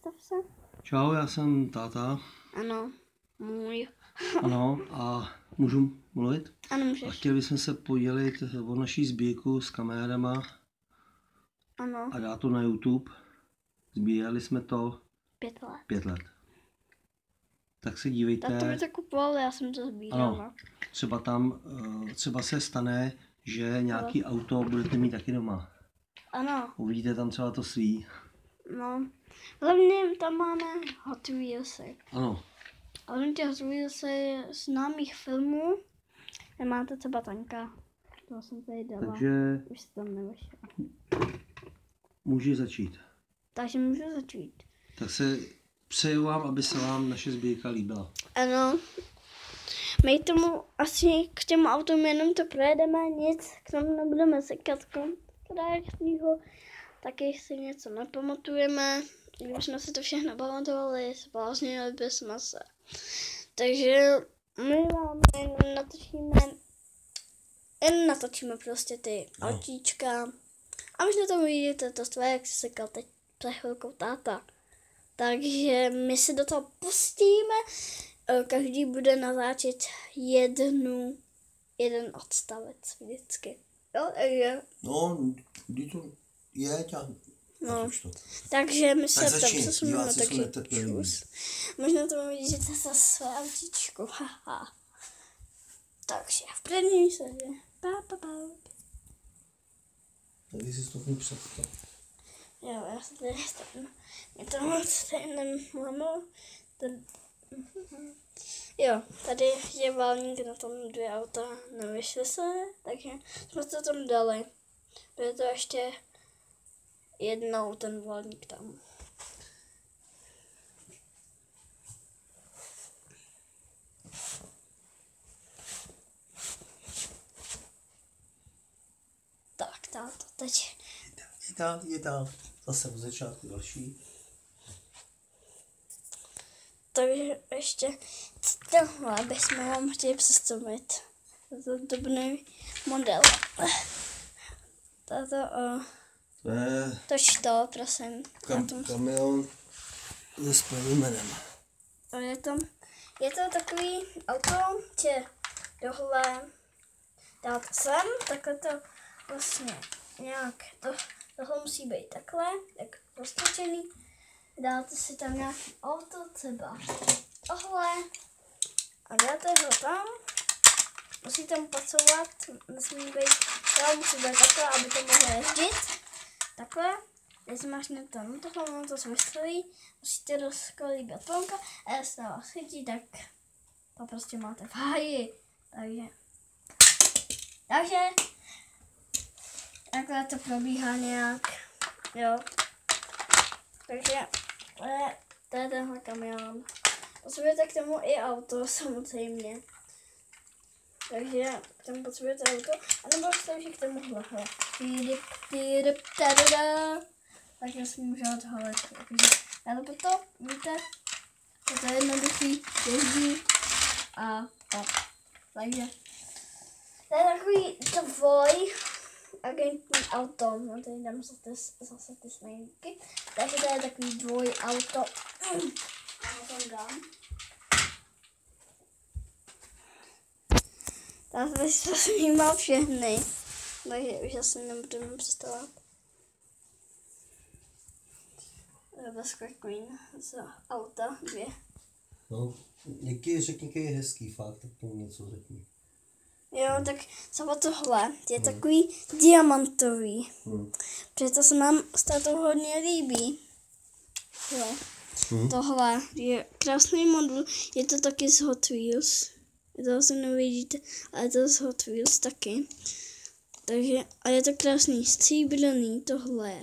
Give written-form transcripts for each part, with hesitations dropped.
Představ se. Čau, já jsem táta. Ano, můj. Ano, a můžu mluvit? Ano, A můžeš. chtěli bychom se podělit o naší sbírku s kamerama Ano, a dát to na YouTube. Sbírali jsme to 5 let. 5 let. Tak se dívejte. Tak to by to kupoval, já jsem to sbírala. Ano, třeba se stane, že nějaký auto budete mít taky doma. Ano, Uvidíte tam třeba to svý. no. Hlavně tam máme Hot Wheelsy. Ano, Hlavně těch Hot Wheelsy je známých filmů. Nemáte třeba tanka. To jsem tady dala. takže Už se tam nevešel. můžeš začít. Takže můžu začít. Tak se přeju vám, aby se vám naše sbírka líbila. Ano. My tomu asi k těm autům jenom to projedeme, nic k tomu nebudeme sekat konkrétního, taky si něco nepamatujeme. Když jsme si to všechno pamatovali, zbláznili bychom se. Takže my vám jen natočíme prostě ty autíčka. A možná to uvidíte to tvoje, jak si sekal teď před chvilkou táta. Takže my se do toho pustíme. Každý bude natáčet jeden odstavec vždycky. Jo, takže... No, kdy to je, No, takže my se tam začni, přesuneme diváci jsou netrpěliví. Možná to uvidíte za své autíčko, haha. Takže v první řadě. Tady si stopnu před to. Jo, já se tady stopnu. Mě to moc tady nemám. Jo, tady je válník, na tom 2 auta nevyšly se, takže jsme to tam dali. Bude to ještě jednou ten válník tam. Tak, táto, teď. Je dál. Zase od začátku další. Takže ještě tohle bychom vám chtěli představit. Tato drobný model. Tato, To je toč to, prosím. kamion se Spidermanem. Je to takový auto, že tohle dát sem, takhle to vlastně nějak, tohle musí být takhle, jak roztočený. Dáte si tam nějaký auto, třeba tohle a dáte ho tam. Musí tam pasovat, nesmí být, musí být takhle, aby to mohlo jezdit. Takhle, když máš tam tohle, ono to smyslí, musíte rozkolit batonka a jestli se vás chytí, tak to prostě máte v háji. Takže takhle to probíhá nějak, jo. Takže to je tenhle kamion. Potřebujete k tomu i auto, samozřejmě. Takže k tomu potřebujete auto, anebo slouží k tomu hlavu. Takže si můžu odhalit. Takže to, víte, to je jednoduchý, jezdí a tak. Takže to je takový dvoj agentní auto. No tady dám zase ty smajlíky. Takže to je takový dvoj auto. Já to dám. Takže jsem snímal všechny. Takže už asi nebudeme představovat. Bez Queen z auta 2. No, někdy řekni, jaký je hezký fakt, tak tomu něco řekni. Jo, tak třeba tohle je takový diamantový. Protože to se nám z toho hodně líbí. Jo. Tohle je krásný model, je to taky z Hot Wheels. To asi nevidíte, ale je to z Hot Wheels taky. Takže, a je to krásný, stříbrný, tohle.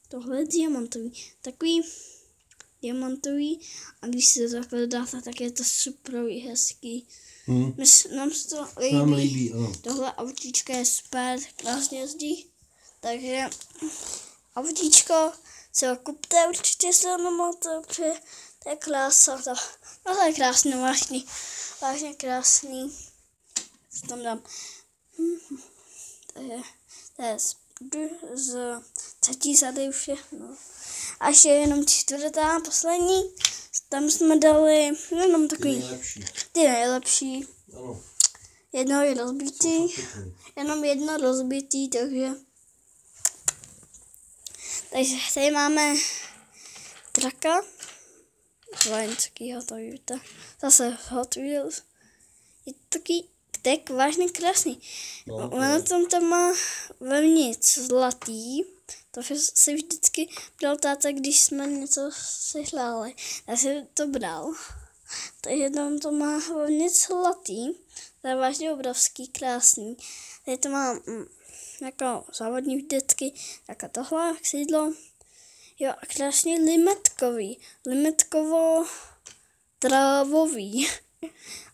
Tohle je diamantový, takový diamantový a když si to takhle dáte, tak je to super hezký. Nám se to líbí. Tohle autíčko je super, krásně jezdí. Takže autíčko si ho kupte, určitě se ho nemáte, protože to je krása. No to je krásný, vážně krásný. Co tam dám? To je z třetí sady všechno. A ještě jenom čtvrtá, poslední. Tam jsme dali jenom takový ty nejlepší. Ano. Jedno je rozbitý. Jenom jedno rozbitý, takže tady máme traka. Vojenskýho, to víte. Zase Hot Wheels. Je to je vážně krásný. Ono tam má vevnitř zlatý. To si vždycky bral táta, když jsme něco si hráli. Já si to bral. Takže tam to má vevnitř zlatý. To je vážně obrovský, krásný. Tady to má jako závodní vždycky, jako tohle sídlo. Jo, a krásně limetkovo-trávový.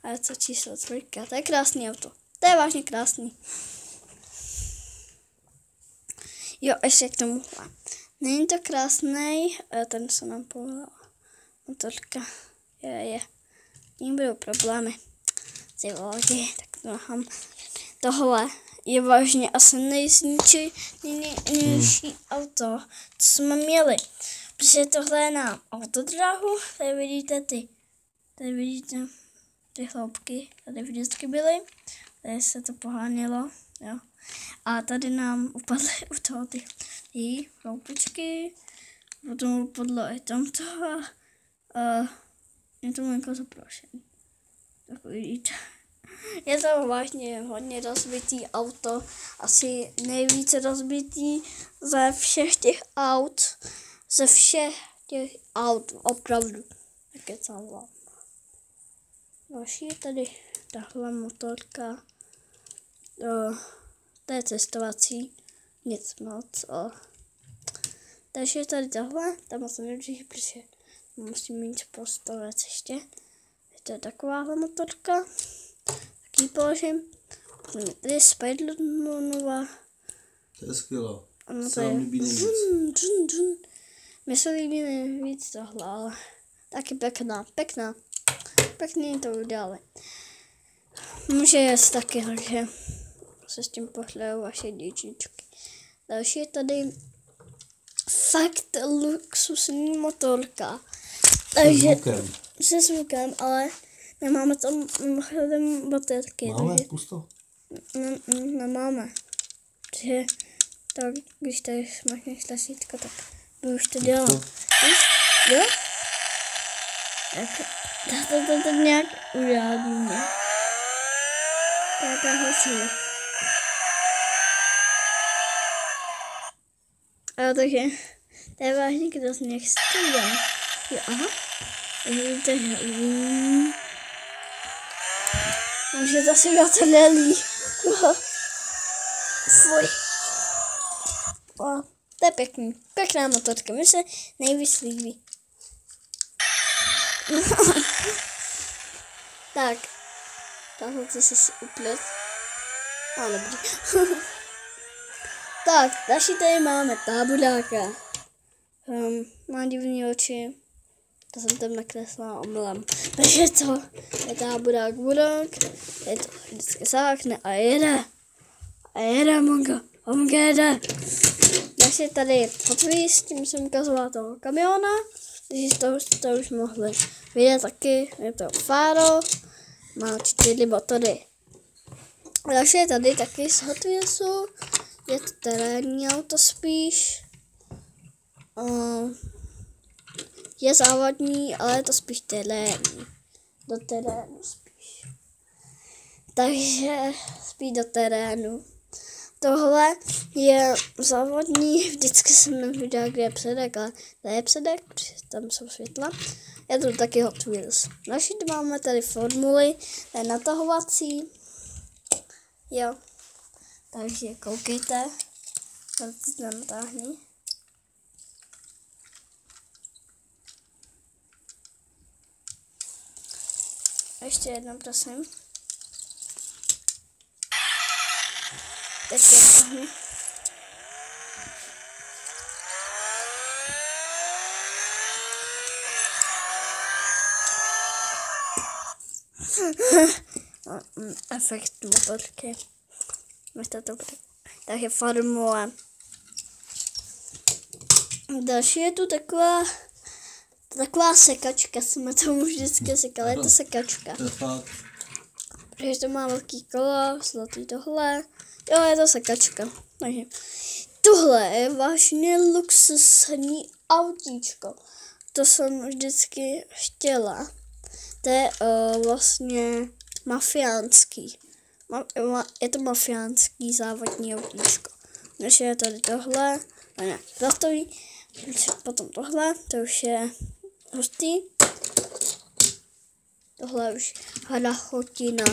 A je to číslo 3. To je krásný auto. To je vážně krásný. Jo, ještě k tomu. Není to krásný, ten se nám povedal. Motorka. Je. Tím budou problémy. Ty vody, tak to mám. Tohle je vážně asi nejsnější auto, co jsme měli. Protože tohle je na autodráhu, tady vidíte ty chloupky, tady vždycky byly, tady se to pohánělo, jo. A tady nám upadly u toho ty chloupičky, potom upadlo i tamto a je to jako zaprašený. Tak vidíte. Je to vážně hodně rozbitý auto, asi nejvíce rozbitý ze všech těch aut, opravdu. Tak je celá. Další je tady tahle motorka, to je cestovací, nic moc. Takže je tady tahle, tam moc nejdřív, protože musím mít postavec ještě. To je takováhle motorka. Taký položím. Tady je Spidermanova. To je skvělá. Ano, to je. Mně se líbí nejvíc tohle, ale taky pěkná. Pěkný to udělali. Může jet taky, takže se s tím pošlejou vaše dětičky. Další je tady fakt luxusní motorka. Takže se zvukem, ale nemáme tam baterky. Máme pusto? Nemáme. Takže tak, když tady smakneš tlačítko, tak by už to dělal. Jo? Tak to nějak udělíme. Taková hlasílek. Takže to je vážně krásný, jak se to dělá. Jo, aha. Vidíte, že může zase já to nelí. Fuj. To je pěkný. Pěkná motorka. Mně se nejvíc líbí. Tak. Tahle to si uplet. A dobrý. Tak, další tady máme táboráka. Má divný oči. To jsem tam nakreslila omylem. Takže to je táborák budok. Je to vždycky sákne a jede. A jede, Mongo jede. Další tady Hot Wheels, s tím jsem ukazovala toho kamiona. Takže to už mohli vidět taky. Je to fáro. Má 4 motory. Další je tady taky z Hot Wheelsu. Je to terénní auto spíš. Je závodní, ale je to spíš terénní. Do terénu spíš. Takže spíš do terénu. Tohle je závodní, vždycky jsem neviděla, kde je předek, ale to je předek, protože tam jsou světla. Je to taky Hot Wheels. Naši máme tady formuly, to je natahovací. Jo. Takže koukejte. Tady to natáhni. Ještě jednou, prosím. Teď to natáhni. Efekt motorky. Takže formule. Další je tu taková sekačka, jsme tomu vždycky sekali, je to sekačka. To je fakt. Protože to má velký kolo, zlatý tohle. Jo, je to sekačka. Takže tohle je vážně luxusní autíčko. To jsem vždycky chtěla. To je vlastně mafiánský. Je to mafiánský závodní autíčko. Než je tady tohle, to je plastový. Potom tohle, to už je hustý. Tohle už hrachotina.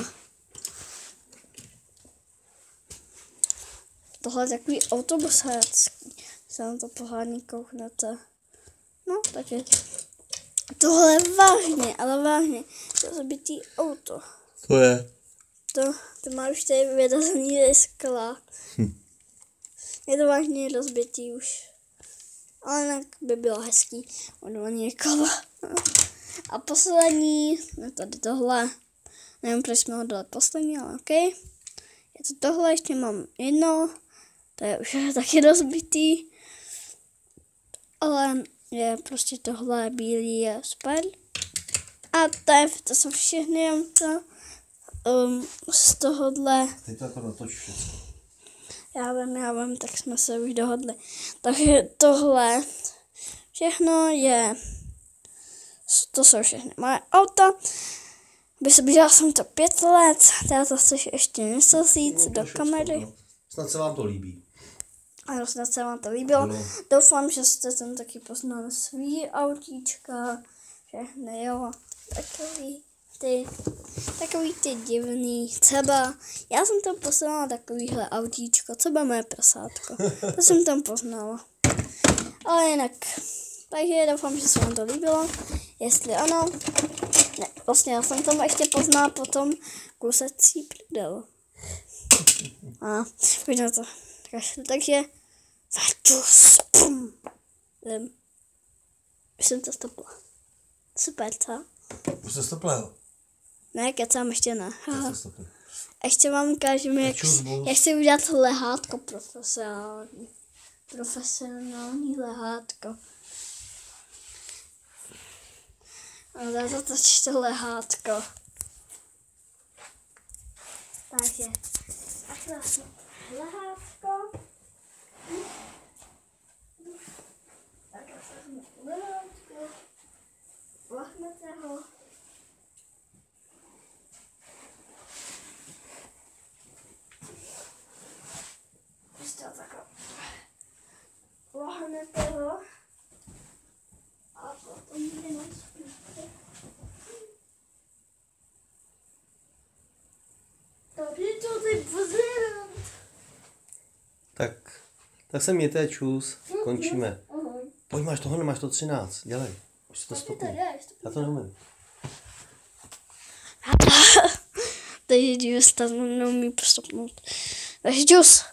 Tohle je takový autobusácký. Se na to pořádně kouknete. No, takže tohle je vážně, ale vážně. To je zabitý auto. To je. To má už tady vyrazený skla. Je to vážně rozbitý už. Ale jinak by bylo hezký odvolně kolo. A poslední, je tady tohle. Nevím, proč jsme ho dali poslední, ale OK. Je to tohle, ještě mám jedno. To je už taky rozbitý. Ale je prostě tohle bílý je super. A to jsou všechny jenom to z tohohle. Teď to jako natoč všechno. Já vím, tak jsme se už dohodli. Takže tohle všechno je, to jsou všechny moje auta. Běžela jsem to 5 let, teda to chceš ještě měsíc do kamery. Snad se vám to líbí. Ano, snad se vám to líbilo. No. Doufám, že jste tam taky poznali svý autíčka. Všechny, jo. Takový ty divný. Třeba, já jsem tam poznala takovýhle autíčko, třeba moje prasátko. To jsem tam poznala. Ale jinak, takže doufám, že se vám to líbilo. Jestli ano, ne, vlastně já jsem tam ještě poznala potom kusecí prdel. A vidíte to. Takže začus. Už jsem to stopla. Super, co? Už jste stopla, Ne, kecám ještě ne. Ještě vám ukážeme, jak si udělat lehátko profesionální. Profesionální lehátko. A zatočíte lehátko. Takže takhle lehátko. Takhle se lehátko. Vlachnete ho. Ještě takhle. Vlachnete ho. A potom jenom spíte. Tady to ty pozerám. Tak se mějte, čus, končíme. Pojď, máš tohle, máš to 13, dělej. Už si to stopni. Já to neumím. Takže Juice tam neumí postupnout. Takže Juice.